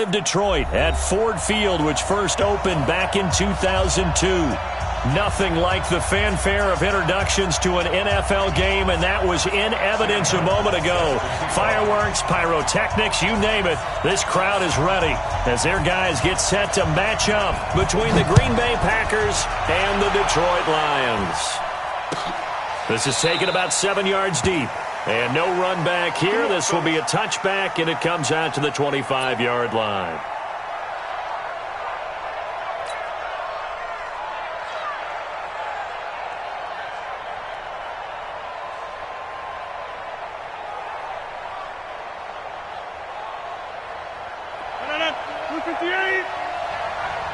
Detroit at Ford Field, which first opened back in 2002. Nothing like the fanfare of introductions to an NFL game, and that was in evidence a moment ago. Fireworks, pyrotechnics, you name it. This crowd is ready as their guys get set to match up between the Green Bay Packers and the Detroit Lions. This is taken about 7 yards deep. And no run back here. This will be a touchback, and it comes out to the 25-yard line.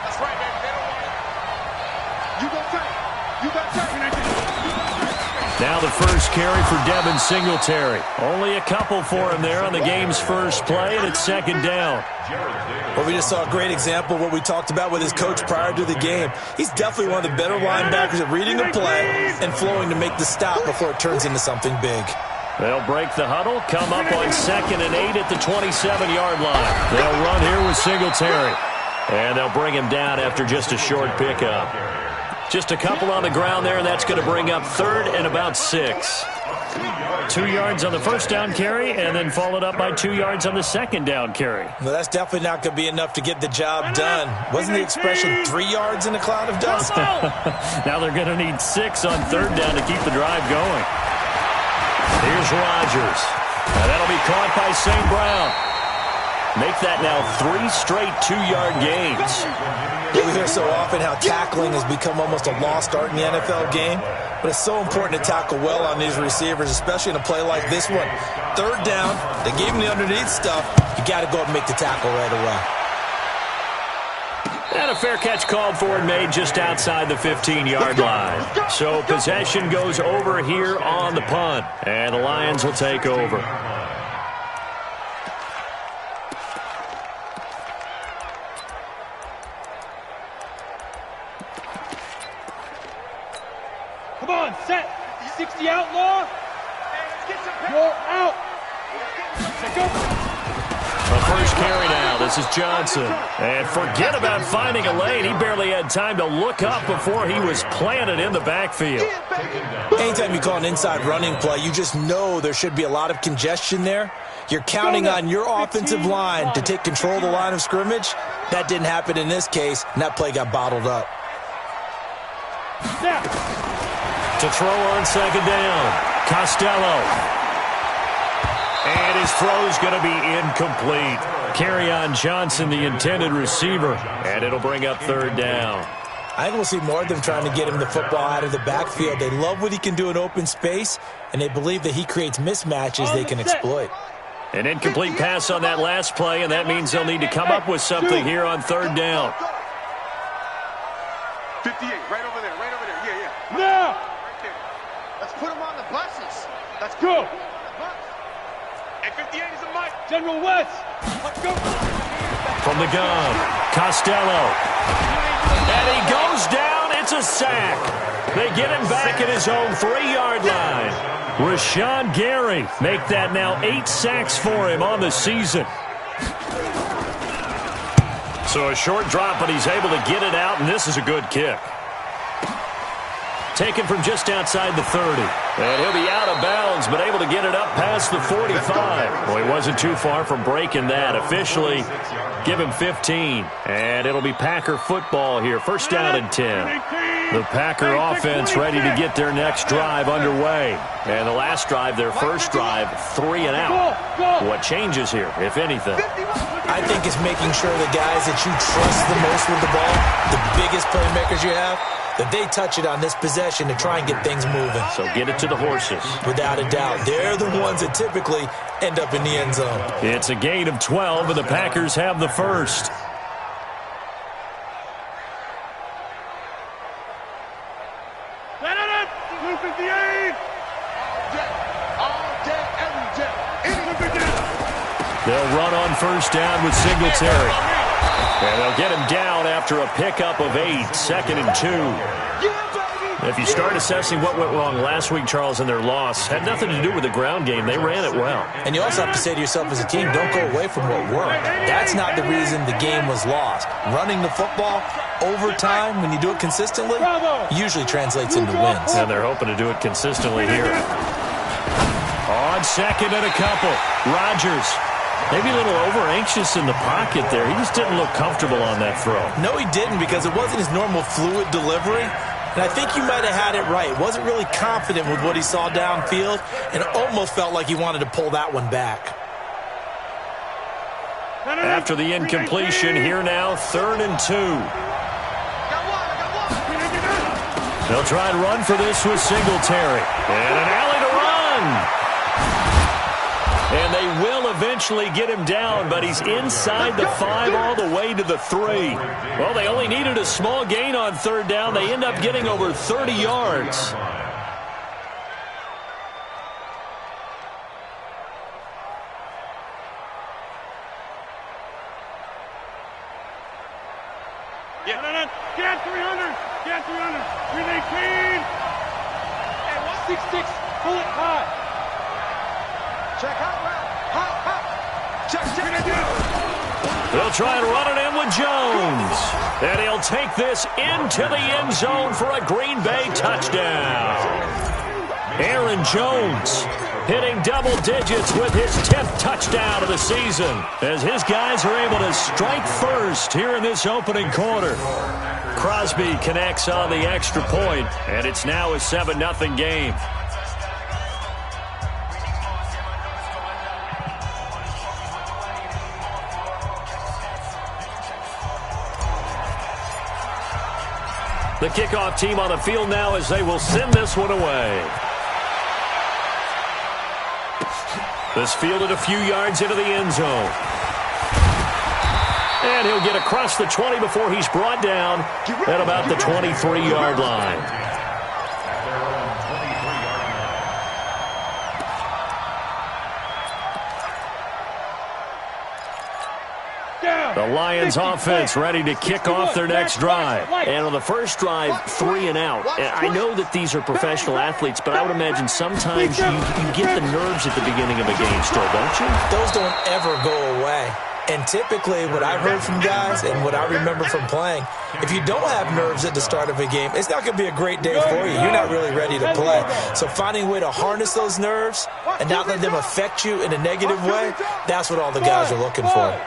That's right, baby. They don't want it. You go tight. You got tight. Now the first carry for Devin Singletary. Only a couple for him there on the game's first play, and it's second down. Well, we just saw a great example of what we talked about with his coach prior to the game. He's definitely one of the better linebackers at reading a play and flowing to make the stop before it turns into something big. They'll break the huddle, come up on 2nd and 8 at the 27-yard line. They'll run here with Singletary. And they'll bring him down after just a short pickup. Just a couple on the ground there, and that's going to bring up 3rd and about 6. 2 yards on the first down carry, and then followed up by 2 yards on the second down carry. Well, that's definitely not going to be enough to get the job done. Wasn't the expression 3 yards in a cloud of dust? Now they're going to need 6 on 3rd down to keep the drive going. Here's Rodgers. And that'll be caught by St. Brown. Make that now 3 straight 2-yard gains. We hear so often how tackling has become almost a lost art in the NFL game, but it's so important to tackle well on these receivers, especially in a play like this one. 3rd down, they gave him the underneath stuff. You got to go and make the tackle right away. And a fair catch called for and made just outside the 15-yard line. So possession goes over here on the punt, and the Lions will take over. Come on, set. 60 outlaw. You're out. The first carry now. This is Johnson. And forget about finding a lane. He barely had time to look up before he was planted in the backfield. Anytime you call an inside running play, you just know there should be a lot of congestion there. You're counting on your offensive line to take control of the line of scrimmage. That didn't happen in this case, and that play got bottled up. To throw on 2nd down, Costello. And his throw's going to be incomplete. Kerryon Johnson, the intended receiver, and it'll bring up 3rd down. I think we'll see more of them trying to get him the football out of the backfield. They love what he can do in open space, and they believe that he creates mismatches they can exploit. An incomplete pass on that last play, and that means they'll need to come up with something here on 3rd down. 58, right over there, yeah. Now! Right there. Let's put him on the buses. Let's Go! And 58 is a Mike. General West! Let's go! From the gun, Costello. And he goes down. It's a sack. They get him back at his own 3-yard line. Rashawn Gary make that now 8 sacks for him on the season. So a short drop, but he's able to get it out, and this is a good kick. Taken from just outside the 30. And he'll be out of bounds, but able to get it up past the 45. Well, he wasn't too far from breaking that. Officially, give him 15. And it'll be Packer football here. 1st down and 10. The Packer offense ready to get their next drive underway. And the last drive, their first drive, 3 and out. What changes here, if anything? I think it's making sure the guys that you trust the most with the ball, the biggest playmakers you have, that they touch it on this possession to try and get things moving. So get it to the horses. Without a doubt. They're the ones that typically end up in the end zone. It's a gain of 12, and the Packers have the first. They'll run on 1st down with Singletary. And they'll get him down after a pickup of 8, 2nd and 2. If you start assessing what went wrong last week, Charles, in their loss, had nothing to do with the ground game. They ran it well. And you also have to say to yourself as a team, don't go away from what worked. That's not the reason the game was lost. Running the football over time, when you do it consistently, usually translates into wins. And they're hoping to do it consistently here. On second and a couple, Rodgers. Maybe a little over-anxious in the pocket there. He just didn't look comfortable on that throw. No, he didn't, because it wasn't his normal fluid delivery. And I think you might have had it right. Wasn't really confident with what he saw downfield, and it almost felt like he wanted to pull that one back. After the incompletion, here now, 3rd and 2. They'll try and run for this with Singletary. And an alley to run. And they will eventually get him down, but he's inside the 5 all the way to the 3. Well, they only needed a small gain on 3rd down. They end up getting over 30 yards. Get 300. Get 300. Relay clean. 6-6. Pull it high. Check out route. Hop. Check. They'll try and run it in with Jones. And he'll take this into the end zone for a Green Bay touchdown. Aaron Jones hitting double digits with his 10th touchdown of the season, as his guys are able to strike first here in this opening quarter. Crosby connects on the extra point, and it's now a 7-0 game. The kickoff team on the field now as they will send this one away. This fielded a few yards into the end zone. And he'll get across the 20 before he's brought down at about the 23-yard line. The Lions offense ready to kick off their next drive. And on the first drive, 3 and out. I know that these are professional athletes, but I would imagine sometimes you get the nerves at the beginning of a game still, don't you? Those don't ever go away. And typically what I've heard from guys and what I remember from playing, if you don't have nerves at the start of a game, it's not going to be a great day for you. You're not really ready to play. So finding a way to harness those nerves and not let them affect you in a negative way, that's what all the guys are looking for.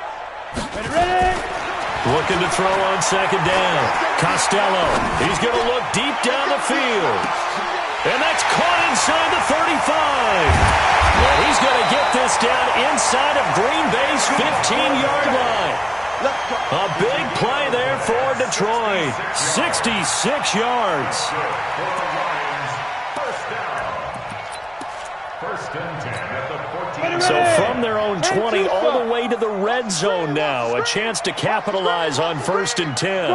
Looking to throw on second down. Costello. He's going to look deep down the field. And that's caught inside the 35. And he's going to get this down inside of Green Bay's 15-yard line. A big play there for Detroit. 66 yards. First and 10 at the 14. So from their own 20 all the way to the red zone now. A chance to capitalize on 1st and 10.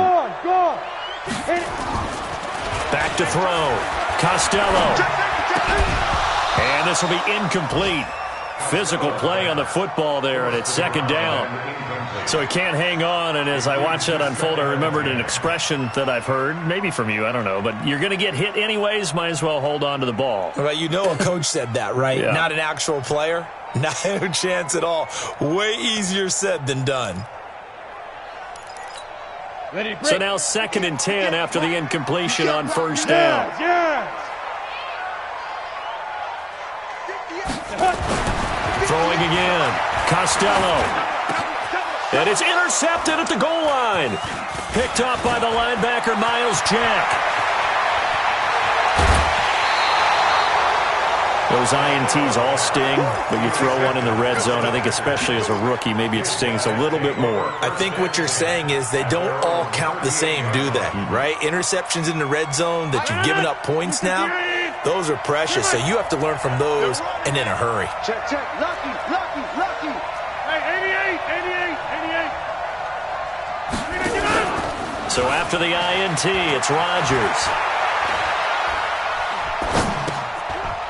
Back to throw. Costello. And this will be incomplete. Physical play on the football there, and it's 2nd down. So he can't hang on, and as I watch that unfold, I remembered an expression that I've heard, maybe from you, I don't know, but you're going to get hit anyways, might as well hold on to the ball. Well, you know a coach said that, right? Yeah. Not an actual player. Not a chance at all. Way easier said than done. So now 2nd and 10 after the incompletion on 1st down. Throwing again. Costello. And it's intercepted at the goal line. Picked up by the linebacker, Miles Jack. Those INTs all sting, but you throw one in the red zone, I think especially as a rookie, maybe it stings a little bit more. I think what you're saying is they don't all count the same, do they? Right? Interceptions in the red zone that you've given up points now, those are precious. So you have to learn from those and in a hurry. Check. Lucky. Hey, 88. So after the INT, it's Rodgers.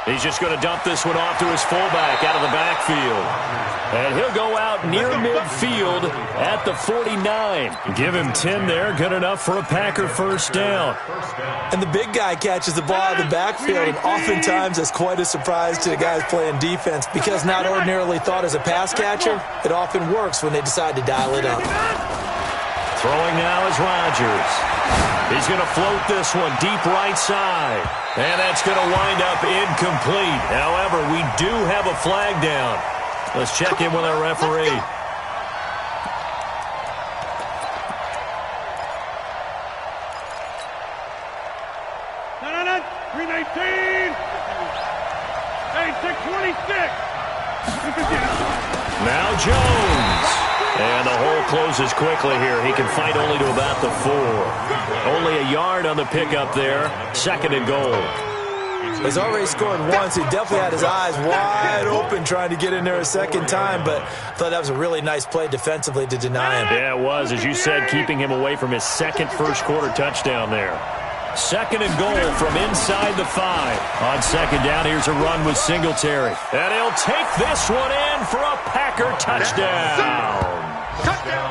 He's just going to dump this one off to his fullback out of the backfield. And he'll go out near midfield at the 49. Give him 10 there. Good enough for a Packer first down. And the big guy catches the ball out of the backfield, and oftentimes that's quite a surprise to the guys playing defense because not ordinarily thought as a pass catcher, it often works when they decide to dial it up. Throwing now is Rodgers. He's going to float this one deep right side. And that's going to wind up incomplete. However, we do have a flag down. Let's check in with our referee. No. 319. Hey, 626. Now Jones. And the hole closes quickly here. He can fight only to about the 4. Only a yard on the pickup there. 2nd and goal. He's already scored once. He definitely had his eyes wide open trying to get in there a second time, but I thought that was a really nice play defensively to deny him. Yeah, it was. As you said, keeping him away from his second first-quarter touchdown there. 2nd and goal from inside the 5. On 2nd down, here's a run with Singletary. And he'll take this one in for a Packer touchdown.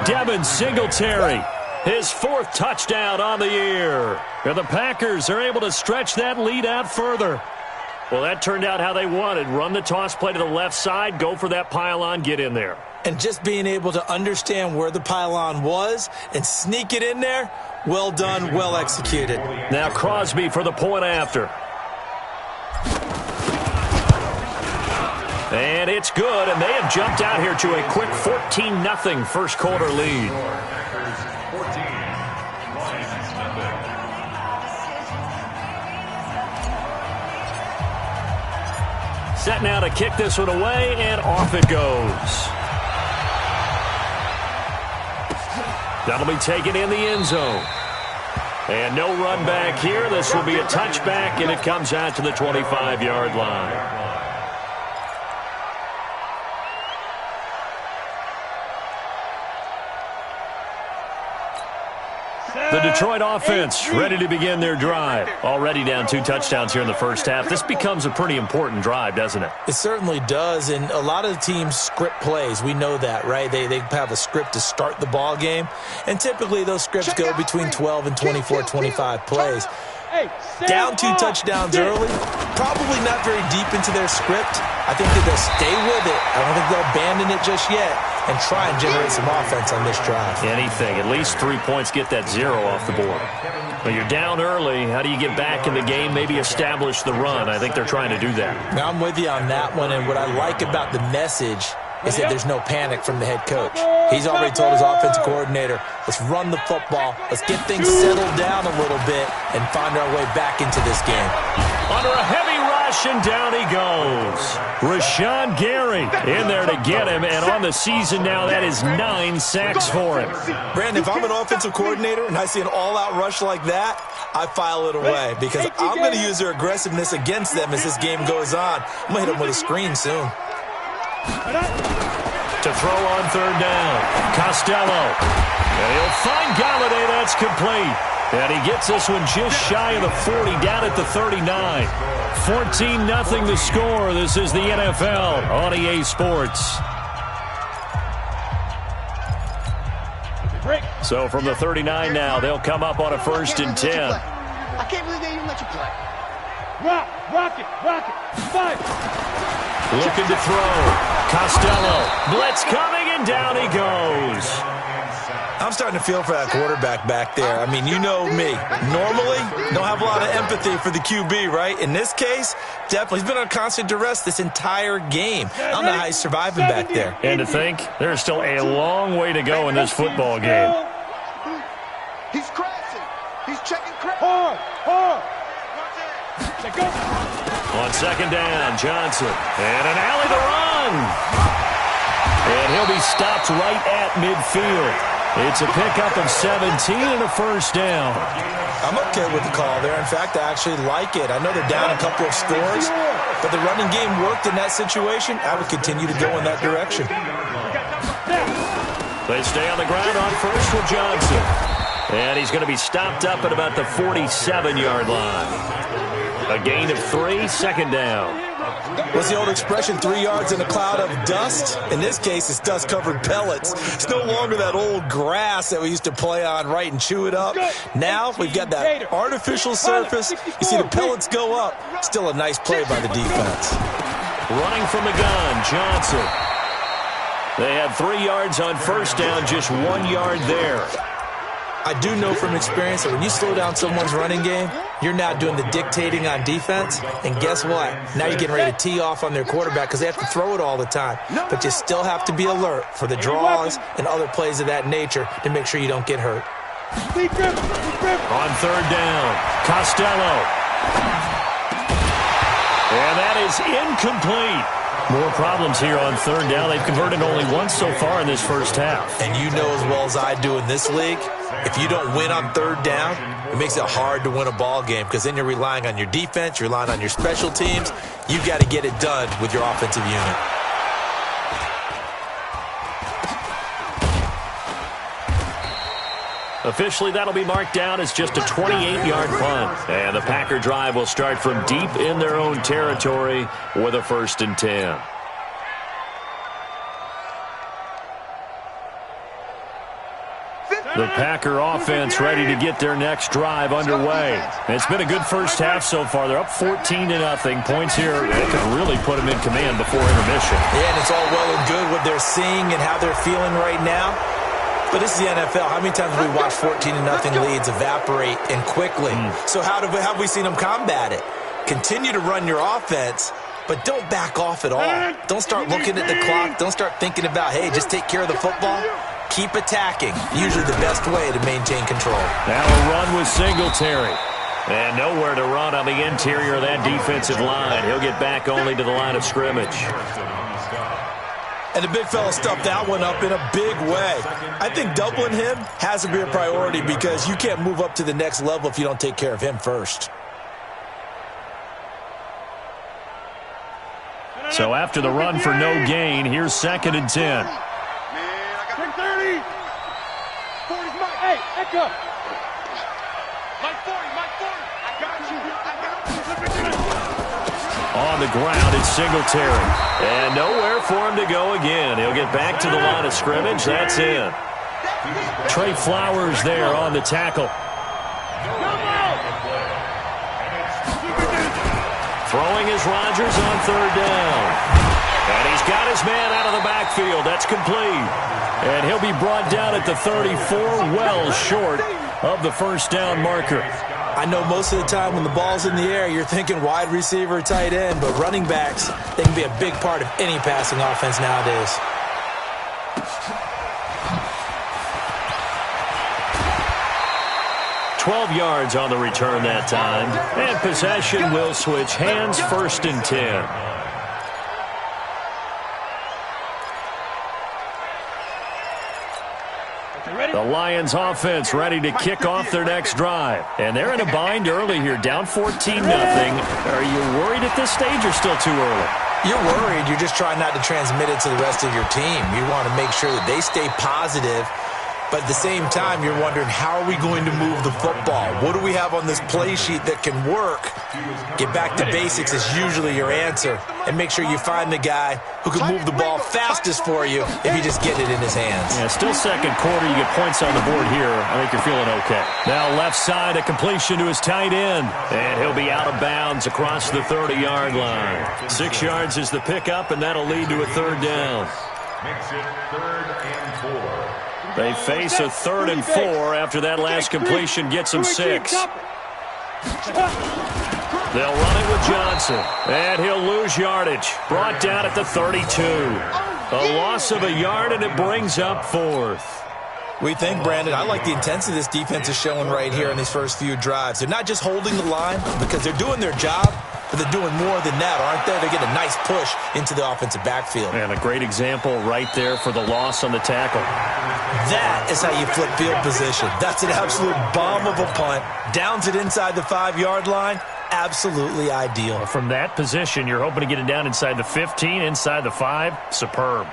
Devin Singletary, his 4th touchdown on the year. And the Packers are able to stretch that lead out further. Well, that turned out how they wanted. Run the toss play to the left side, go for that pylon, get in there. And just being able to understand where the pylon was and sneak it in there, well done, well executed. Now Crosby for the point after. And it's good, and they have jumped out here to a quick 14-0 first-quarter lead. Set now to kick this one away, and off it goes. That'll be taken in the end zone. And no run back here. This will be a touchback, and it comes out to the 25-yard line. The Detroit offense ready to begin their drive. Already down 2 touchdowns here in the first half. This becomes a pretty important drive, doesn't it? It certainly does, and a lot of the teams script plays. We know that, right? They have a script to start the ball game, and typically those scripts go between 12 and 24, 25 plays. Down 2 touchdowns early, probably not very deep into their script. I think that they'll stay with it. I don't think they'll abandon it just yet and try and generate some offense on this drive. Anything. At least 3 points, get that 0 off the board. But you're down early. How do you get back in the game, maybe establish the run? I think they're trying to do that. Now, I'm with you on that one, and what I like about the message is that there's no panic from the head coach. He's already told his offensive coordinator, let's run the football, let's get things settled down a little bit and find our way back into this game. Under a heavy rush, and down he goes. Rashawn Gary in there to get him, and on the season now, that is 9 sacks for him. Brandon, if I'm an offensive coordinator and I see an all-out rush like that, I file it away because I'm going to use their aggressiveness against them as this game goes on. I'm going to hit them with a screen soon. To throw on 3rd down, Costello. And he'll find Golladay. That's complete. And he gets this one just shy of the 40, down at the 39. 14-0 the score. This is the NFL on EA Sports. So from the 39 now, they'll come up on a 1st and 10. I can't believe they didn't let you play. Rock it. 5. Looking to throw. Costello. Blitz coming, and down he goes. I'm starting to feel for that quarterback back there. I mean, you know me. Normally, don't have a lot of empathy for the QB, right? In this case, definitely. He's been on constant duress this entire game. I don't know how he's surviving back there. And to think, there's still a long way to go in this football game. He's crashing. He's checking crash. Hard. On 2nd down, Johnson. And an alley to run. And he'll be stopped right at midfield. It's a pickup of 17 and a 1st down. I'm okay with the call there. In fact, I actually like it. I know they're down a couple of scores, but the running game worked in that situation. I would continue to go in that direction. They stay on the ground on 1st with Johnson. And he's going to be stopped up at about the 47-yard line. A gain of 3, 2nd down. What's the old expression, 3 yards in a cloud of dust? In this case, it's dust-covered pellets. It's no longer that old grass that we used to play on, right, and chew it up. Now we've got that artificial surface. You see the pellets go up. Still a nice play by the defense. Running from the gun, Johnson. They had 3 yards on first down, just 1 yard there. I do know from experience that when you slow down someone's running game, you're now doing the dictating on defense. And guess what? Now you're getting ready to tee off on their quarterback because they have to throw it all the time. But you still have to be alert for the draws and other plays of that nature to make sure you don't get hurt. On third down, Costello. And that is incomplete. More problems here on third down. They've converted only once so far in this first half. And you know as well as I do in this league, if you don't win on third down, it makes it hard to win a ball game because then you're relying on your defense, you're relying on your special teams. You've got to get it done with your offensive unit. Officially, that'll be marked down as just a 28-yard punt. And the Packer drive will start from deep in their own territory with a 1st and 10. The Packer offense ready to get their next drive underway. It's been a good first half so far. They're up 14-0. Points here that can really put them in command before intermission. Yeah, and it's all well and good what they're seeing and how they're feeling right now. But this is the NFL. How many times have we watched 14-0 leads evaporate and quickly? So how have we seen them combat it? Continue to run your offense, but don't back off at all. Don't start looking at the clock. Don't start thinking about, hey, just take care of the football. Keep attacking. Usually the best way to maintain control. Now a run with Singletary. And nowhere to run on the interior of that defensive line. He'll get back only to the line of scrimmage. And the big fella stuffed that one up in a big way. I think doubling him has to be a priority because you can't move up to the next level if you don't take care of him first. So after the run for no gain, here's 2nd and 10. 30. 40's my, hey, echo. Mike 40, I got you. On the ground, it's Singletary. And nowhere for him to go again. He'll get back to the line of scrimmage. That's in. Trey Flowers there on the tackle. Throwing is Rodgers on third down. And he's got his man out of the backfield. That's complete. And he'll be brought down at the 34, well short of the first down marker. I know most of the time when the ball's in the air, you're thinking wide receiver, tight end, but running backs, they can be a big part of any passing offense nowadays. $12 yards on the return that time. And possession will switch hands, 1st and 10. The Lions offense ready to kick off their next drive. And they're in a bind early here, down 14-0. Are you worried at this stage or still too early? You're worried. You're just trying not to transmit it to the rest of your team. You want to make sure that they stay positive. But at the same time, you're wondering, how are we going to move the football? What do we have on this play sheet that can work? Get back to basics is usually your answer. And make sure you find the guy who can move the ball fastest for you if you just get it in his hands. Yeah, still second quarter. You get points on the board here. I think you're feeling okay. Now left side, a completion to his tight end. And he'll be out of bounds across the 30-yard line. 6 yards is the pickup, and that'll lead to a third down. Makes it 3rd and 4. They face a 3rd and 4 after that last completion gets them 6. They'll run it with Johnson, and he'll lose yardage. Brought down at the 32. A loss of a yard, and it brings up 4th. We think, Brandon, I like the intensity this defense is showing right here in these first few drives. They're not just holding the line because they're doing their job, but they're doing more than that, aren't they? They're getting a nice push into the offensive backfield. And a great example right there for the loss on the tackle. That is how you flip field position. That's an absolute bomb of a punt. Downs it inside the 5-yard line. Absolutely ideal. From that position, you're hoping to get it down inside the 15, inside the 5. Superb.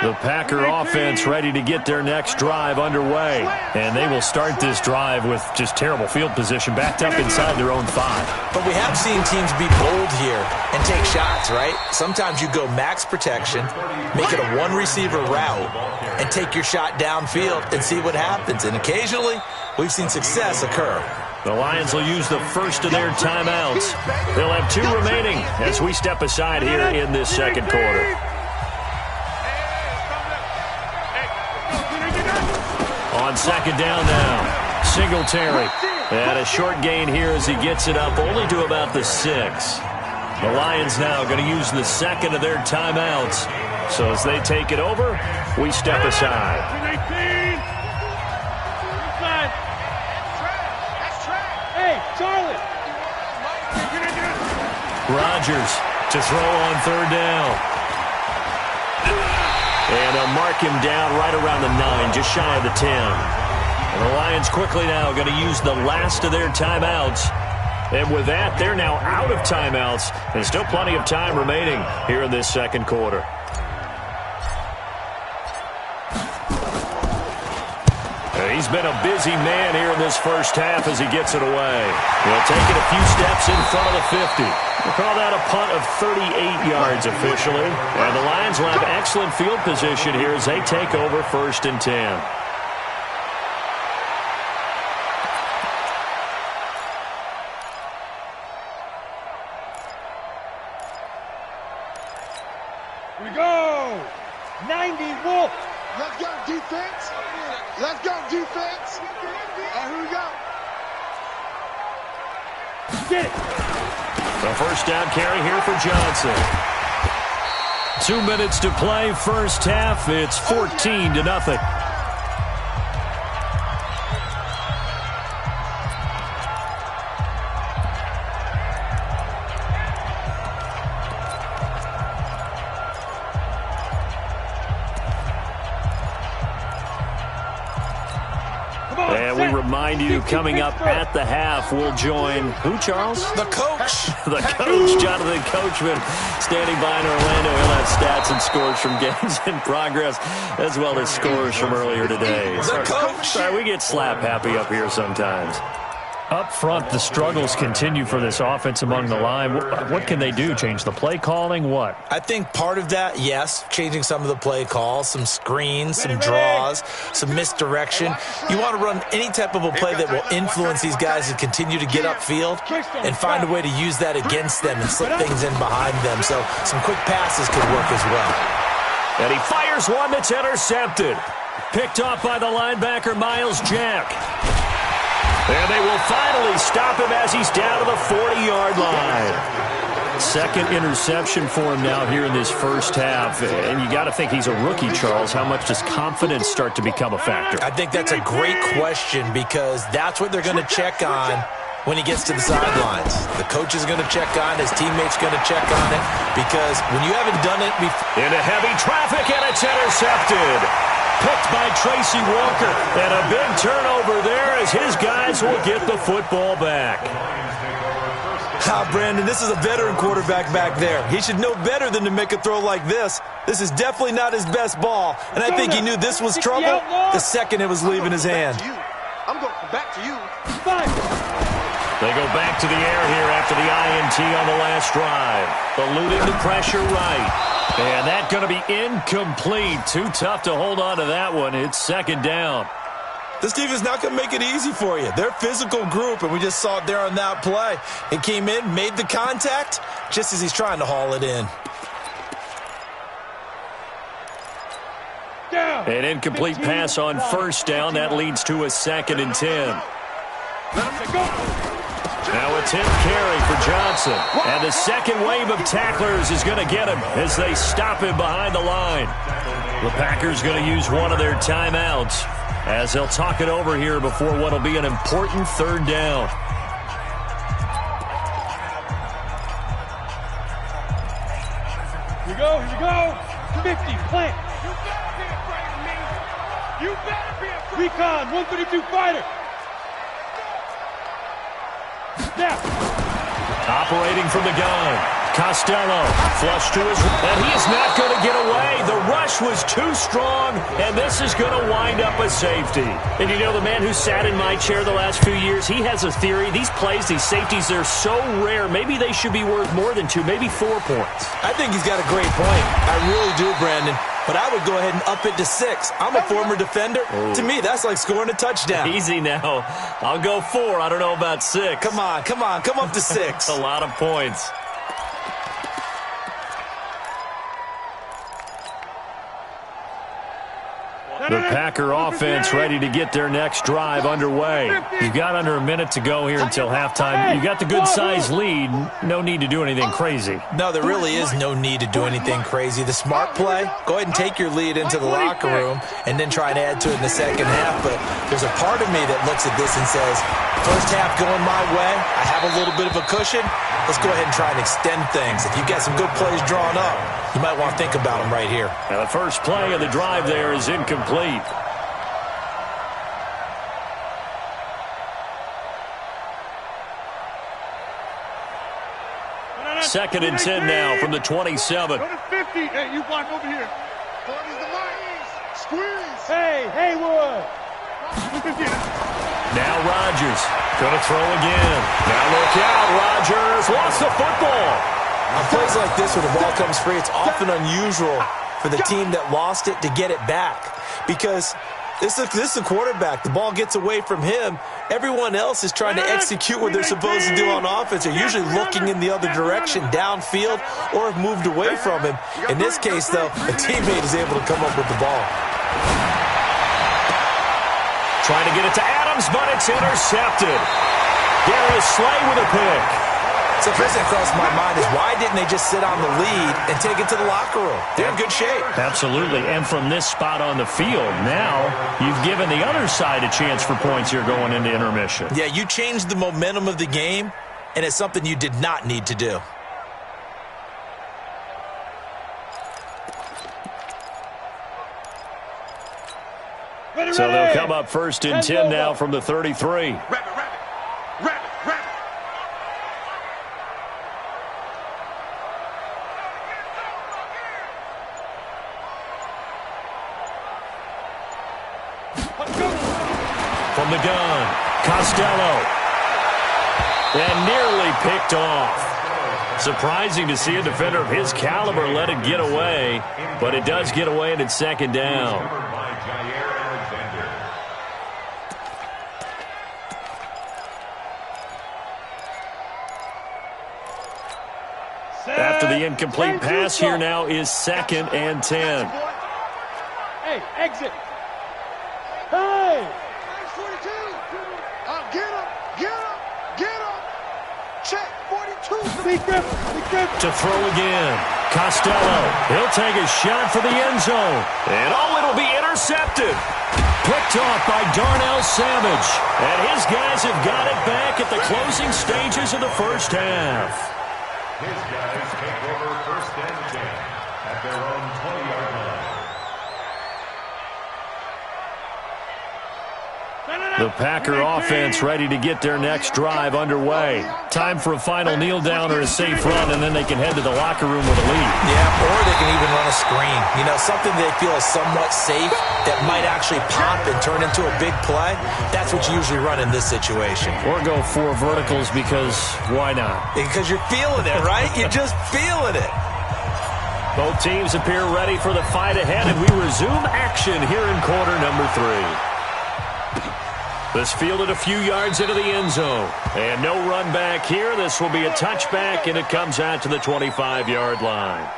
The Packer offense ready to get their next drive underway. And they will start this drive with just terrible field position, backed up inside their own 5. But we have seen teams be bold here and take shots, right? Sometimes you go max protection, make it a one-receiver route, and take your shot downfield and see what happens. And occasionally, we've seen success occur. The Lions will use the first of their timeouts. They'll have 2 remaining as we step aside here in this second quarter. On second down now, Singletary. And a short gain here as he gets it up only to about the 6. The Lions now going to use the second of their timeouts. So as they take it over, we step aside. Rodgers to throw on third down. And they'll mark him down right around the 9, just shy of the 10. And the Lions quickly now going to use the last of their timeouts. And with that, they're now out of timeouts. And still plenty of time remaining here in this second quarter. He's been a busy man here in this first half as he gets it away. He'll take it a few steps in front of the 50. We'll call that a punt of 38 yards officially. And the Lions will have excellent field position here as they take over 1st and 10. Here we go! 90 Wolf! Let's go, defense! Let's go, defense! Here we go! Get it! The first down carry here for Johnson. 2 minutes to play, first half. It's 14-0. And we remind you, coming up at the half, we'll join who, Charles? The coach. The coach, Jonathan Coachman, standing by in Orlando. He'll have stats and scores from games in progress, as well as scores from earlier today. The coach. Sorry, we get slap happy up here sometimes. Up front, the struggles continue for this offense among the line. What can they do? Change the play calling? What? I think part of that, yes, changing some of the play calls, some screens, some draws, some misdirection. You want to run any type of a play that will influence these guys to continue to get upfield and find a way to use that against them and slip things in behind them. So some quick passes could work as well. And he fires one that's intercepted. Picked off by the linebacker, Miles Jack. And they will finally stop him as he's down to the 40-yard line. Second interception for him now here in this first half. And you got to think he's a rookie, Charles. How much does confidence start to become a factor? I think that's a great question because that's what they're going to check on when he gets to the sidelines. The coach is going to check on, his teammates going to check on it because when you haven't done it before. Into heavy traffic, and it's intercepted. Picked by Tracy Walker. And a big turnover there as his guys will get the football back. Brandon, this is a veteran quarterback back there. He should know better than to make a throw like this. This is definitely not his best ball. And I think he knew this was trouble the second it was leaving his hand. I'm going back to you. They go back to the air here after the INT on the last drive. Eluding the pressure right. And that's going to be incomplete. Too tough to hold on to that one. It's second down. This team is not going to make it easy for you. They're a physical group, and we just saw it there on that play. It came in, made the contact, just as he's trying to haul it in. An incomplete pass on first down. That leads to a 2nd and 10. Now a 10th carry for Johnson. And the second wave of tacklers is going to get him as they stop him behind the line. The Packers going to use one of their timeouts as they'll talk it over here before what will be an important third down. Here we go. 50, plant. You better be afraid. Recon, 132 fighter. Snap. Operating from the gun. Costello, flush to his, and he is not going to get away. The rush was too strong, and this is going to wind up a safety. And you know, the man who sat in my chair the last few years, he has a theory. These plays, these safeties, they're so rare. Maybe they should be worth more than 2, maybe 4 points. I think he's got a great point. I really do, Brandon. But I would go ahead and up it to 6. I'm a former defender. Ooh. To me, that's like scoring a touchdown. Easy now. I'll go 4. I don't know about 6. Come on. Come up to 6. A lot of points. The Packer offense ready to get their next drive underway. You've got under a minute to go here until halftime. You got the good-sized lead. No need to do anything crazy. No, there really is no need to do anything crazy. The smart play, go ahead and take your lead into the locker room and then try and add to it in the second half. But there's a part of me that looks at this and says, first half going my way, I have a little bit of a cushion. Let's go ahead and try and extend things. If you've got some good plays drawn up, you might want to think about them right here. Now, the first play of the drive there is incomplete. Second and 10 now from the 27. Go to 50. Hey, you block over here. 40's the line. Squeeze. Hey, Haywood. Now Rodgers going to throw again. Now look out, Rodgers lost the football. On plays like this where the ball comes free, it's often unusual for the team that lost it to get it back. Because this is a quarterback. The ball gets away from him. Everyone else is trying to execute what they're supposed to do on offense. They're usually looking in the other direction, downfield, or have moved away from him. In this case, though, a teammate is able to come up with the ball. Trying to get it to Adams, but it's intercepted. Darius Slay with a pick. So the first thing that crossed my mind is why didn't they just sit on the lead and take it to the locker room? They're in good shape. Absolutely, and from this spot on the field, now you've given the other side a chance for points here going into intermission. Yeah, you changed the momentum of the game, and it's something you did not need to do. So they'll come up first and 10 now from the 33. Rabbit. From the gun, Costello. And nearly picked off. Surprising to see a defender of his caliber let it get away, but it does get away and it's second down. After the incomplete pass, here now is second and 10. Hey, exit. Hey! Get him. Check 42. To throw again. Costello. He'll take a shot for the end zone. And it'll be intercepted. Picked off by Darnell Savage. And his guys have got it back at the closing stages of the first half. His guys take over first and 10 at their own 20-yard line. The Packer offense ready to get their next drive underway. Time for a final kneel down or a safe run, and then they can head to the locker room with a lead. Yeah, or they can even run a screen. You know, something they feel is somewhat safe that might actually pop and turn into a big play. That's what you usually run in this situation. Or go 4 verticals because why not? Because you're feeling it, right? You're just feeling it. Both teams appear ready for the fight ahead, and we resume action here in quarter number 3. This fielded a few yards into the end zone. And no run back here. This will be a touchback, and it comes out to the 25-yard line.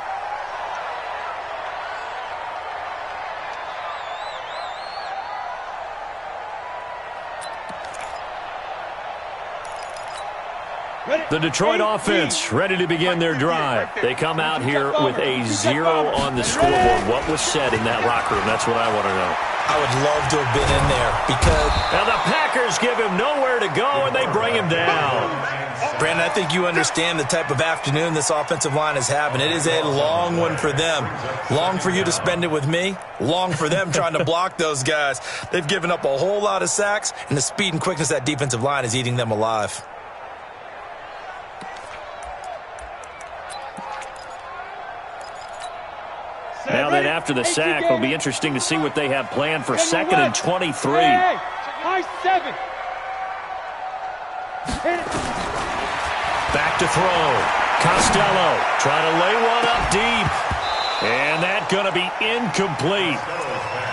The Detroit offense ready to begin their drive. They come out here with a 0 on the scoreboard. What was said in that locker room? That's what I want to know. I would love to have been in there because... Now the Packers give him nowhere to go, and they bring him down. Brandon, I think you understand the type of afternoon this offensive line is having. It is a long one for them. Long for you to spend it with me. Long for them trying to block those guys. They've given up a whole lot of sacks, and the speed and quickness of that defensive line is eating them alive. right after the sack. It'll be interesting to see what they have planned for 2nd and 23. Hey, high 7. Back to throw. Costello trying to lay one up deep. And that's going to be incomplete.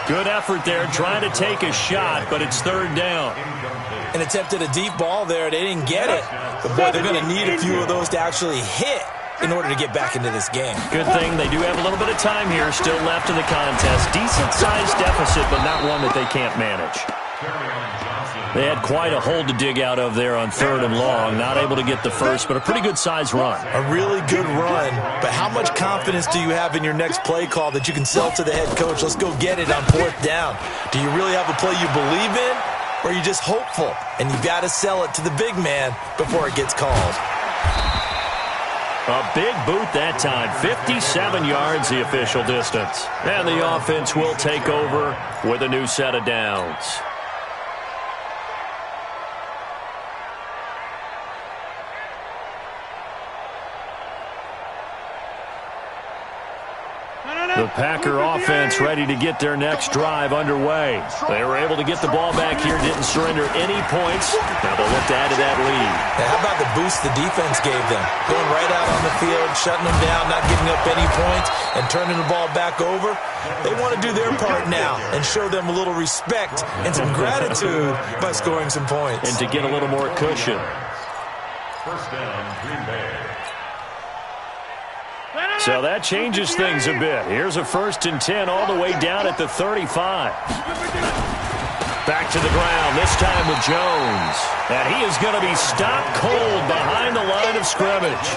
Good effort there trying to take a shot, but it's 3rd down. And attempted a deep ball there. They didn't get it. But, boy, they're going to need a few of those to actually hit in order to get back into this game. Good thing they do have a little bit of time here still left in the contest. Decent-sized deficit, but not one that they can't manage. They had quite a hole to dig out of there on 3rd and long. Not able to get the first, but a pretty good-sized run. A really good run, but how much confidence do you have in your next play call that you can sell to the head coach? Let's go get it on 4th down. Do you really have a play you believe in, or are you just hopeful? And you've got to sell it to the big man before it gets called. A big boot that time. 57 yards the official distance. And the offense will take over with a new set of downs. The Packer offense ready to get their next drive underway. They were able to get the ball back here, didn't surrender any points. Now they'll look to add to that lead. Now, how about the boost the defense gave them? Going right out on the field, shutting them down, not giving up any points, and turning the ball back over. They want to do their part now and show them a little respect and some gratitude by scoring some points. And to get a little more cushion. 1st down, Green Bay. So that changes things a bit. Here's a 1st and 10 all the way down at the 35. Back to the ground, this time with Jones. And he is going to be stopped cold behind the line of scrimmage.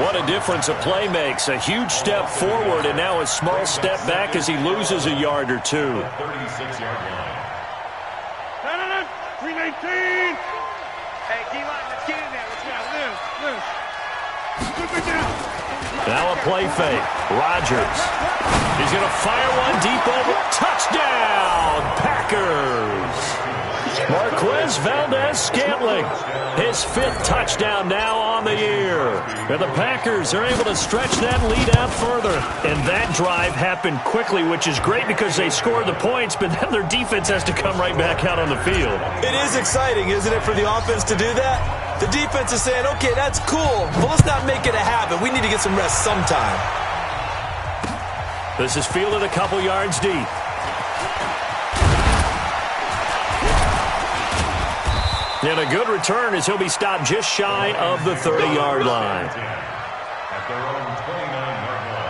What a difference a play makes. A huge step forward and now a small step back as he loses a yard or two. 36-yard line. 319. Hey, D-line, let's get in there. Let's go. Live. Flip it down. Now a play fake. Rodgers. He's going to fire one deep over. Touchdown, Packers. Marquez Valdes-Scantling. His 5th touchdown now on the year. And the Packers are able to stretch that lead out further. And that drive happened quickly, which is great because they scored the points, but then their defense has to come right back out on the field. It is exciting, isn't it, for the offense to do that? The defense is saying, okay, that's cool, but let's not make it a habit. We need to get some rest sometime. This is fielded a couple yards deep. And a good return as he'll be stopped just shy of the 30-yard line. At their own 29-yard line.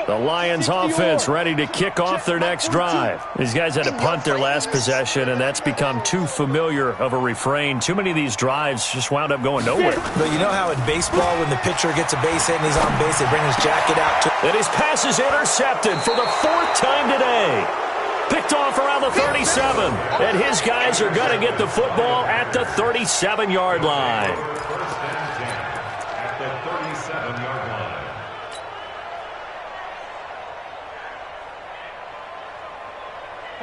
The Lions offense ready to kick off their next drive. These guys had to punt their last possession, and that's become too familiar of a refrain. Too many of these drives just wound up going nowhere. But you know how in baseball, when the pitcher gets a base hit and he's on base, they bring his jacket out. And his pass is intercepted for the 4th time today. Picked off around the 37. And his guys are going to get the football at the 37-yard line. 1st and 10 at the 37-yard line.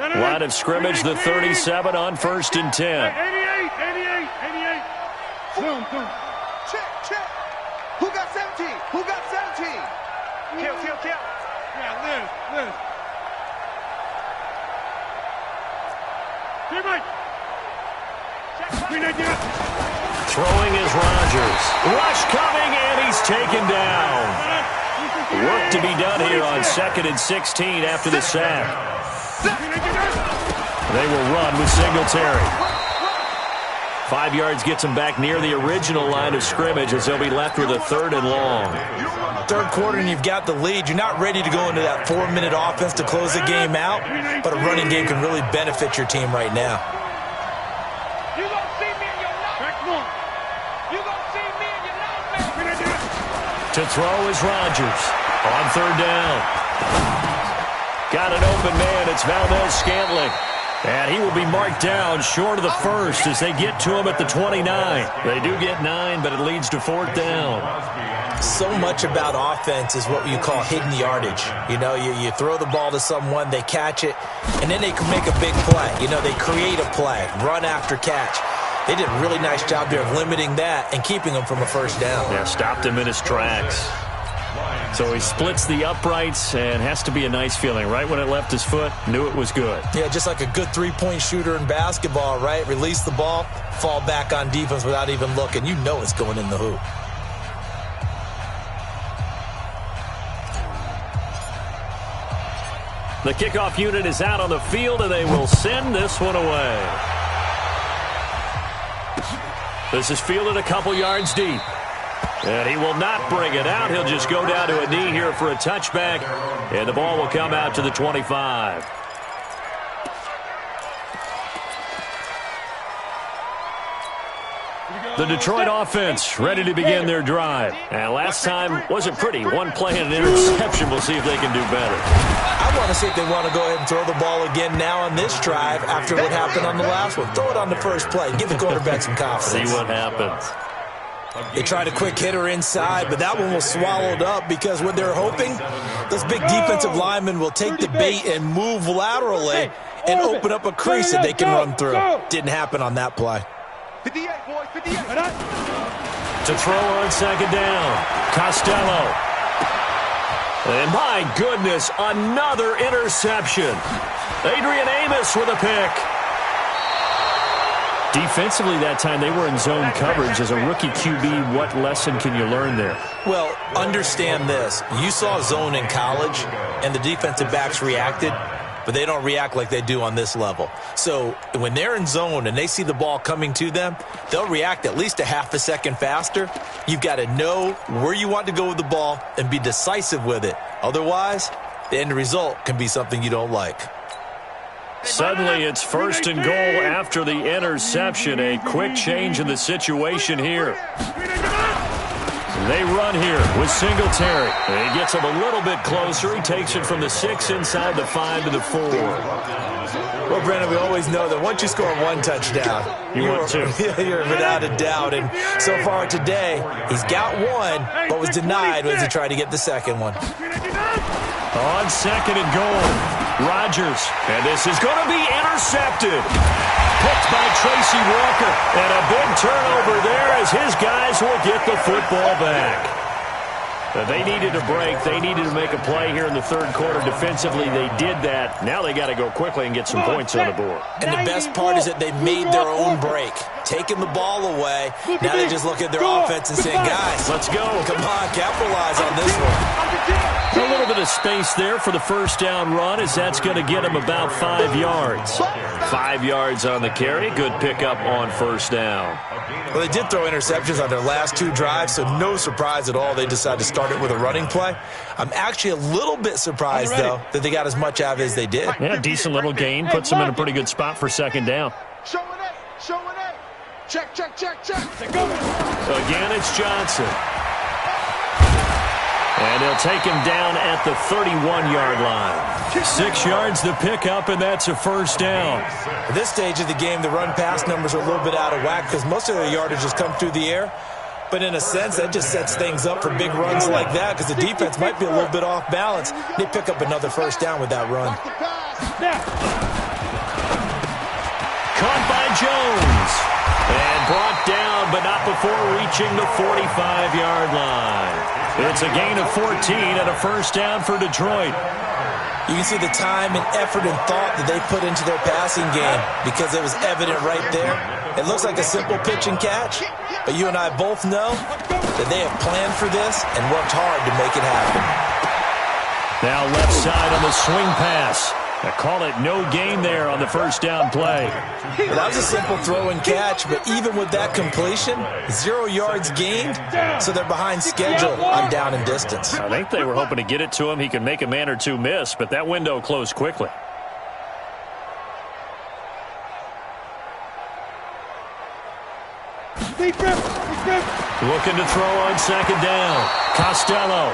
Line of scrimmage, the 37 on 1st and 10. 88. Boom. Check. Who got 17? Kill. Yeah, live. Teammate. Throwing is Rodgers. Rush coming, and he's taken down. Work to be done here on 2nd and 16 after the sack. They will run with Singletary. 5 yards gets them back near the original line of scrimmage as they'll be left with a 3rd and long. 3rd quarter and you've got the lead. You're not ready to go into that 4-minute offense to close the game out, but a running game can really benefit your team right now. You gonna see me in your nightmare. You gonna see me in your nightmare. To throw is Rodgers on 3rd down. Got an open man. It's Valdes-Scantling. And he will be marked down short of the first as they get to him at the 29. They do get 9, but it leads to 4th down. So much about offense is what you call hidden yardage. You know, you throw the ball to someone, they catch it, and then they can make a big play. You know, they create a play, run after catch. They did a really nice job there of limiting that and keeping him from a first down. Yeah, stopped him in his tracks. So he splits the uprights and has to be a nice feeling. Right when it left his foot, knew it was good. Yeah, just like a good three-point shooter in basketball, right? Release the ball, fall back on defense without even looking. You know it's going in the hoop. The kickoff unit is out on the field, and they will send this one away. This is fielded a couple yards deep. And he will not bring it out. He'll just go down to a knee here for a touchback, and the ball will come out to the 25. The Detroit offense ready to begin their drive. And last time wasn't pretty. One play and an interception. We'll see if they can do better. I want to see if they want to go ahead and throw the ball again now on this drive after what happened on the last one. Throw it on the first play. Give the quarterback some confidence. See what happens. They tried a quick hitter inside, but that one was swallowed up because what they're hoping, those big defensive linemen will take the bait and move laterally and open up a crease that they can run through. Didn't happen on that play. 58, boy, 58. To throw on second down, Costello. And my goodness, another interception. Adrian Amos with a pick. Defensively that time, they were in zone coverage. As a rookie QB, what lesson can you learn there? Well, understand this. You saw zone in college, and the defensive backs reacted, but they don't react like they do on this level. So when they're in zone and they see the ball coming to them, they'll react at least a half a second faster. You've got to know where you want to go with the ball and be decisive with it. Otherwise, the end result can be something you don't like. Suddenly, it's 1st and goal after the interception. A quick change in the situation here. They run here with Singletary. And he gets him a little bit closer. He takes it from the 6 inside the 5 to the 4. Well, Brandon, we always know that once you score one touchdown, you're without a doubt. And so far today, he's got one, but was denied as he tried to get the second one. On 2nd and goal. Rodgers, and this is going to be intercepted. Picked by Tracy Walker, and a big turnover there as his guys will get the football back. They needed a break. They needed to make a play here in the 3rd quarter. Defensively, they did that. Now they got to go quickly and get some points on the board. And the best part is that they made their own break. Taking the ball away. Now they just look at their offense and say, guys, let's go. Come on, capitalize on this one. A little bit of space there for the first down run as that's going to get him about 5 yards. 5 yards on the carry. Good pickup on first down. Well, they did throw interceptions on their last 2 drives, so no surprise at all they decided to start it with a running play. I'm actually a little bit surprised, though, that they got as much out of it as they did. Yeah, decent little gain. Puts them in a pretty good spot for 2nd down. Show it A. Show it A. Check, check, check, check. Again, it's Johnson. And they'll take him down at the 31-yard line. 6 yards the pickup, and that's a first down. At this stage of the game, the run-pass numbers are a little bit out of whack because most of their yardage has come through the air. But in a sense, that just sets things up for big runs like that because the defense might be a little bit off balance. They pick up another first down with that run. Caught by Jones. And brought down, but not before reaching the 45-yard line. It's a gain of 14 and a first down for Detroit. You can see the time and effort and thought that they put into their passing game because it was evident right there. It looks like a simple pitch and catch, but you and I both know that they have planned for this and worked hard to make it happen. Now left side on the swing pass. I call it no gain there on the first down play. Well, that was a simple throw and catch, but even with that completion, 0 yards gained, so they're behind schedule on down and distance. I think they were hoping to get it to him. He could make a man or two miss, but that window closed quickly. Defense. Looking to throw on second down. Costello.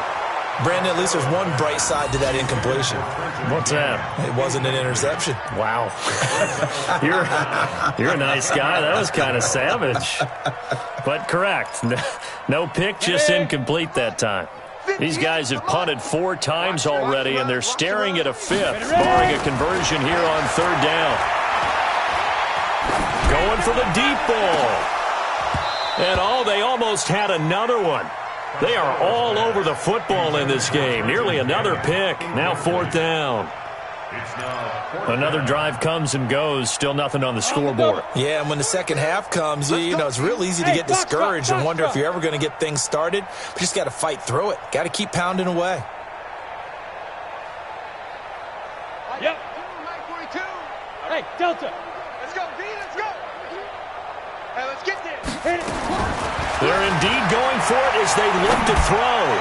Brandon, at least there's one bright side to that incompletion. What's that? It wasn't an interception. Wow. You're a nice guy. That was kind of savage. But correct. No pick, just incomplete that time. These guys have punted 4 times already, and they're staring at a 5th, barring a conversion here on 3rd down. Going for the deep ball. And they almost had another one. They are all over the football in this game. Nearly another pick. Now 4th down. Another drive comes and goes. Still nothing on the scoreboard. Yeah, and when the second half comes, you know, it's real easy to get discouraged and wonder if you're ever going to get things started. You just got to fight through it. Got to keep pounding away. Yep. Hey, Delta. Let's go, B, let's go. Hey, let's get there. Hit it. They're indeed going for it as they look to throw.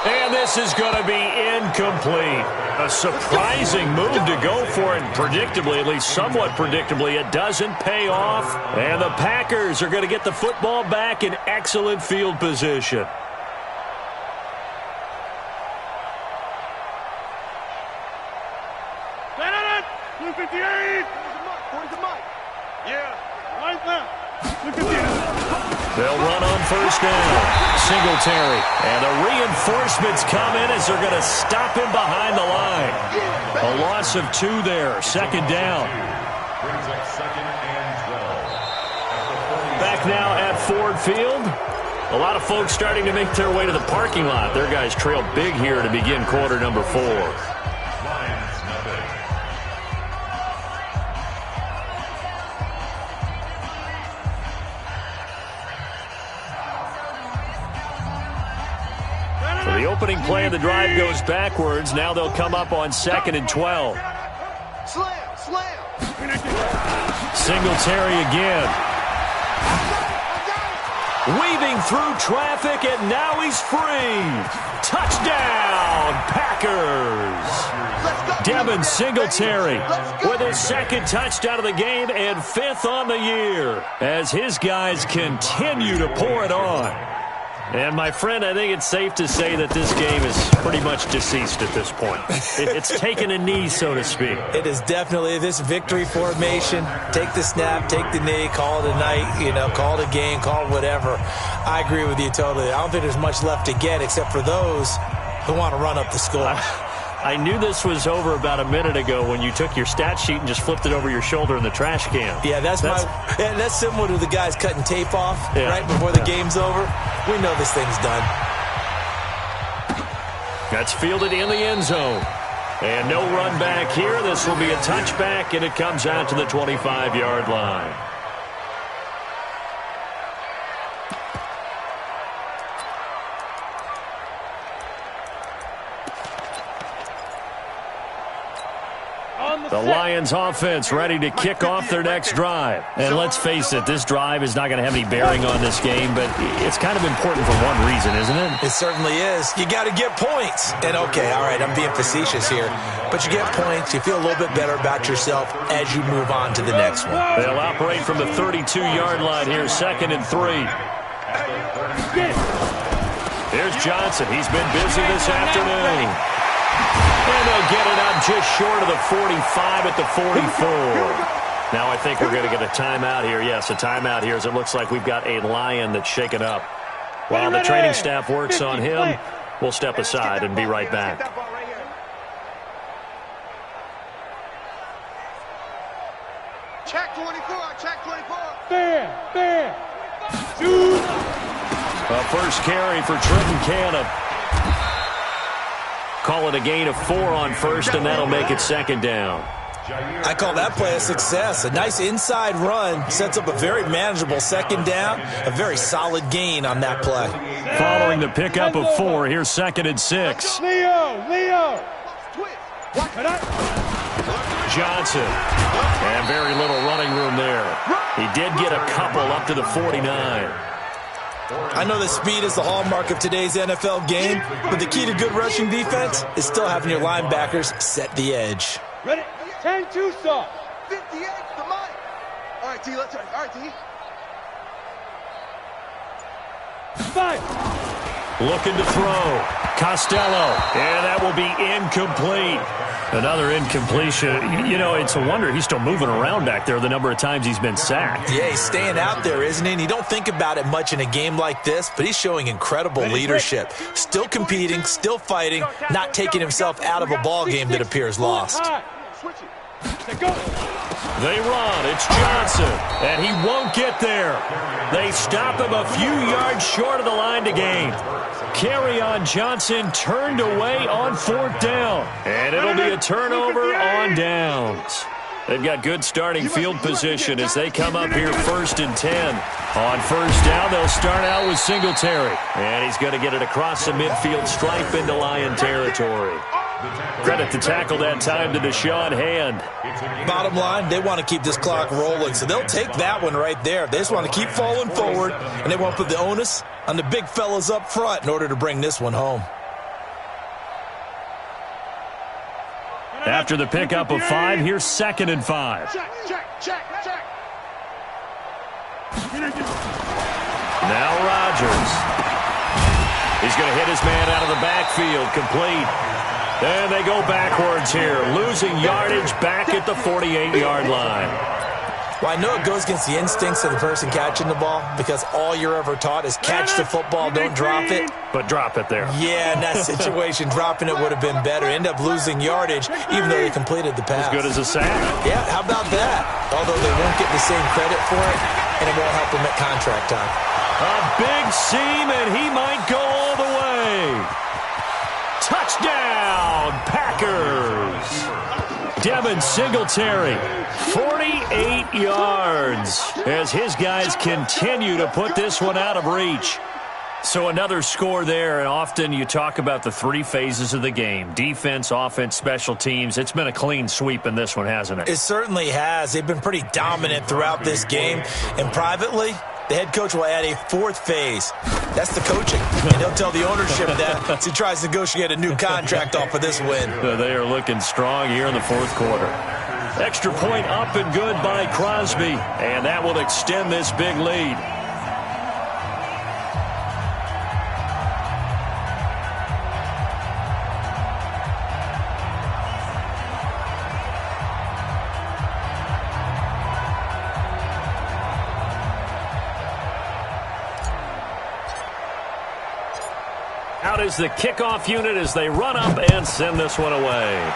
And this is going to be incomplete. A surprising move to go for it. Predictably, at least somewhat predictably, it doesn't pay off. And the Packers are going to get the football back in excellent field position. Blue 58. Where's the mic? Yeah. Right now. Blue 58. They'll run on 1st down. Singletary. And the reinforcements come in as they're going to stop him behind the line. A loss of 2 there. 2nd down. Brings up 2nd and 12. Back now at Ford Field. A lot of folks starting to make their way to the parking lot. Their guys trailed big here to begin quarter number 4. Lions nothing. So the opening play of the drive goes backwards. Now they'll come up on 2nd and 12. Slam, slam. Singletary again. Weaving through traffic, and now he's free. Touchdown, Packers. Devin Singletary with his 2nd touchdown of the game and 5th on the year as his guys continue to pour it on. And, my friend, I think it's safe to say that this game is pretty much deceased at this point. It's taken a knee, so to speak. It is definitely this victory formation. Take the snap, take the knee, call it a night, you know, call it a game, call it whatever. I agree with you totally. I don't think there's much left to get except for those who want to run up the score. I knew this was over about a minute ago when you took your stat sheet and just flipped it over your shoulder in the trash can. Yeah, that's similar to the guys cutting tape off right before the game's over. We know this thing's done. That's fielded in the end zone. And no run back here. This will be a touchback, and it comes out to the 25-yard line. The Lions offense ready to kick off their next drive. And let's face it, this drive is not going to have any bearing on this game, but it's kind of important for one reason, isn't it? It certainly is. You got to get points. And, okay, all right, I'm being facetious here. But you get points, you feel a little bit better about yourself as you move on to the next one. They'll operate from the 32-yard line here, 2nd and 3. Here's Johnson. He's been busy this afternoon. And they'll get it up just short of the 45 at the 44. Now I think we're going to get a timeout here. Yes, a timeout here as it looks like we've got a Lion that's shaken up. While the training staff works on him, we'll step aside and be right back. Check 24, check 24. Fair. Shoot. A first carry for Trenton Cannon. Call it a gain of 4 on 1st, and that'll make it 2nd down. I call that play a success. A nice inside run sets up a very manageable 2nd down. A very solid gain on that play. Following the pickup of 4, here's 2nd and 6. Leo. Johnson. And very little running room there. He did get a couple up to the 49. I know that speed is the hallmark of today's NFL game, but the key to good rushing defense is still having your linebackers set the edge. Ready? 10-2 stop. 58, the mic. All right, T, let's go. All right, T. 5. Looking to throw. Costello, and that will be incomplete. Another incompletion. You know, it's a wonder he's still moving around back there the number of times he's been sacked. Yeah, he's staying out there, isn't he? And you don't think about it much in a game like this, but he's showing incredible leadership. Still competing, still fighting, not taking himself out of a ball game that appears lost. They run. It's Johnson, and he won't get there. They stop him a few yards short of the line to gain. Kerryon Johnson turned away on 4th down, and it'll be a turnover on downs. They've got good starting field position as they come up here 1st and 10. On 1st down, they'll start out with Singletary, and he's going to get it across the midfield stripe into Lion territory. Credit the tackle that time to Deshaun Hand. Bottom line, they want to keep this clock rolling, so they'll take that one right there. They just want to keep falling forward, and they want to put the onus on the big fellas up front in order to bring this one home. After the pickup of 5, here's 2nd and 5. Check. Now Rodgers. He's going to hit his man out of the backfield, complete. And they go backwards here, losing yardage back at the 48-yard line. Well, I know it goes against the instincts of the person catching the ball because all you're ever taught is catch the football, don't drop it. But drop it there. Yeah, in that situation, dropping it would have been better. End up losing yardage even though they completed the pass. As good as a sack. Yeah, how about that? Although they won't get the same credit for it, and it won't help them at contract time. A big seam, and he might go all the way. Touchdown, Packers. Devin Singletary, 48 yards as his guys continue to put this one out of reach. So another score there, and often you talk about the 3 phases of the game. Defense, offense, special teams. It's been a clean sweep in this one, hasn't it? It certainly has. They've been pretty dominant throughout this game. And privately, the head coach will add a 4th phase. That's the coaching. And he'll tell the ownership that as he tries to negotiate a new contract off of this win. They are looking strong here in the 4th quarter. Extra point up and good by Crosby. And that will extend this big lead. Out is the kickoff unit as they run up and send this one away.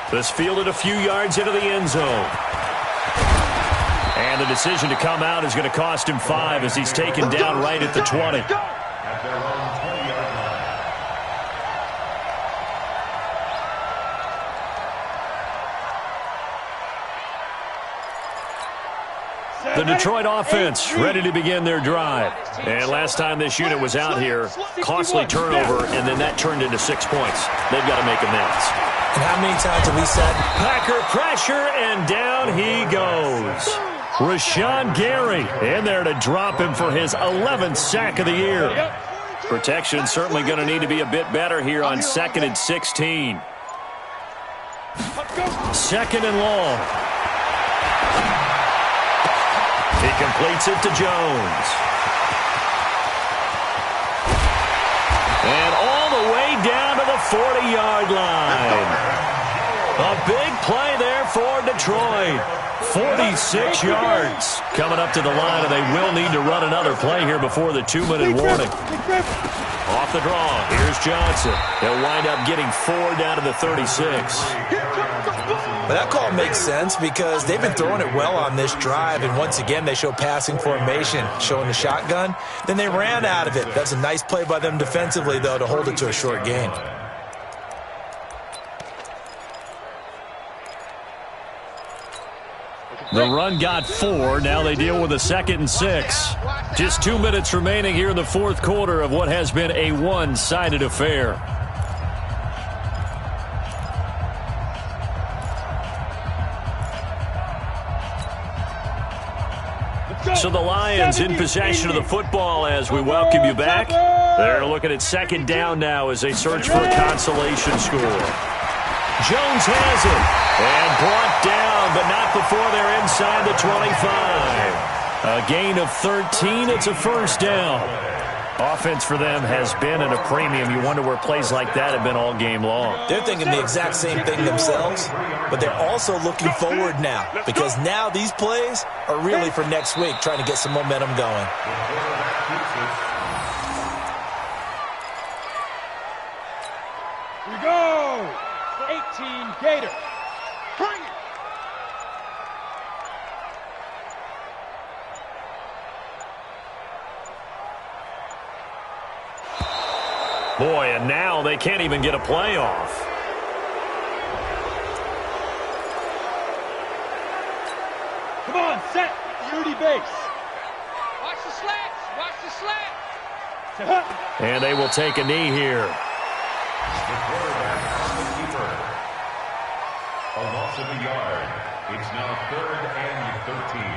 This fielded a few yards into the end zone. And the decision to come out is going to cost him 5 as he's taken down right at the 20. At their own 20-yard line. The Detroit offense ready to begin their drive. And last time this unit was out here, costly turnover, and then that turned into 6 points. They've got to make amends. And how many times have we said? Packer pressure, and down he goes. Rashawn Gary in there to drop him for his 11th sack of the year. Protection certainly going to need to be a bit better here on 2nd and 16. 2nd and long. He completes it to Jones. And all the way down to the 40-yard line. A big play there for Detroit. 46 yards coming up to the line, and they will need to run another play here before the 2-minute warning. Off the draw, here's Johnson. They'll wind up getting 4 down to the 36. But that call makes sense because they've been throwing it well on this drive, and once again they show passing formation, showing the shotgun. Then they ran out of it. That's a nice play by them defensively, though, to hold it to a short gain. The run got 4. Now they deal with a 2nd and 6. Just 2 minutes remaining here in the 4th quarter of what has been a one-sided affair. So the Lions in possession of the football as we welcome you back. They're looking at 2nd down now as they search for a consolation score. Jones has it. And brought down, but not before they're inside the 25. A gain of 13. It's a 1st down. Offense for them has been at a premium. You wonder where plays like that have been all game long. They're thinking the exact same thing themselves, but they're also looking forward now because now these plays are really for next week, trying to get some momentum going. We go! 18 Gators. Bring it! Boy, and now they can't even get a playoff. Come on, set. Unity base. Watch the slats. Watch the slats. And they will take a knee here. The quarterback on the keeper. A loss of a yard. It's now 3rd and 13.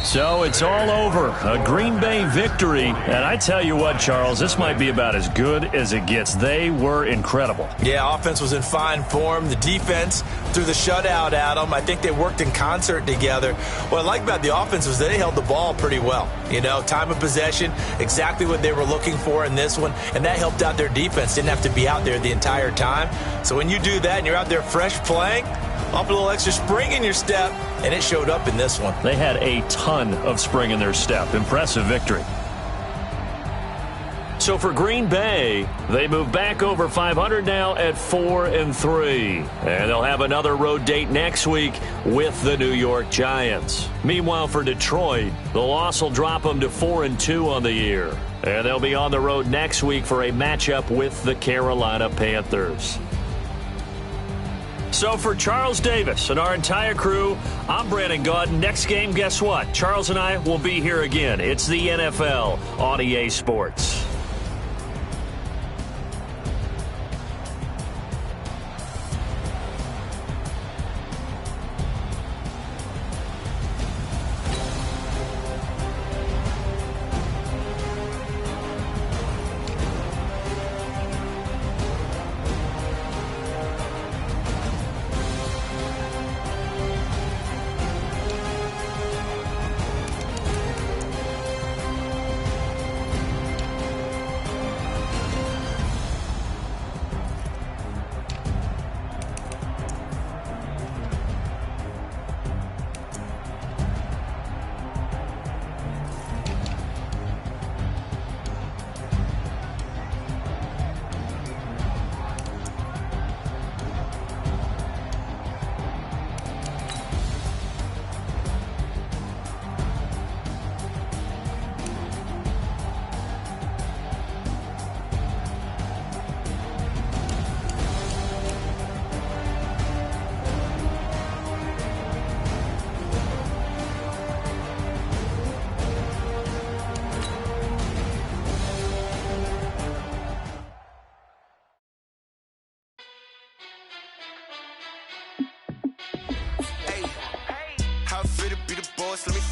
So it's all over. A Green Bay victory. And I tell you what, Charles, this might be about as good as it gets. They were incredible. Yeah, offense was in fine form. The defense threw the shutout at them. I think they worked in concert together. What I like about the offense was they held the ball pretty well. You know, time of possession, exactly what they were looking for in this one. And that helped out their defense. Didn't have to be out there the entire time. So when you do that and you're out there fresh playing, up a little extra spring in your step, and it showed up in this one. They had a ton of spring in their step. Impressive victory. So for Green Bay, they move back over 500 now at 4-3. And they'll have another road date next week with the New York Giants. Meanwhile, for Detroit, the loss will drop them to 4-2 on the year. And they'll be on the road next week for a matchup with the Carolina Panthers. So for Charles Davis and our entire crew, I'm Brandon Gaudin. Next game, guess what? Charles and I will be here again. It's the NFL on EA Sports. How fit to be the boss, let me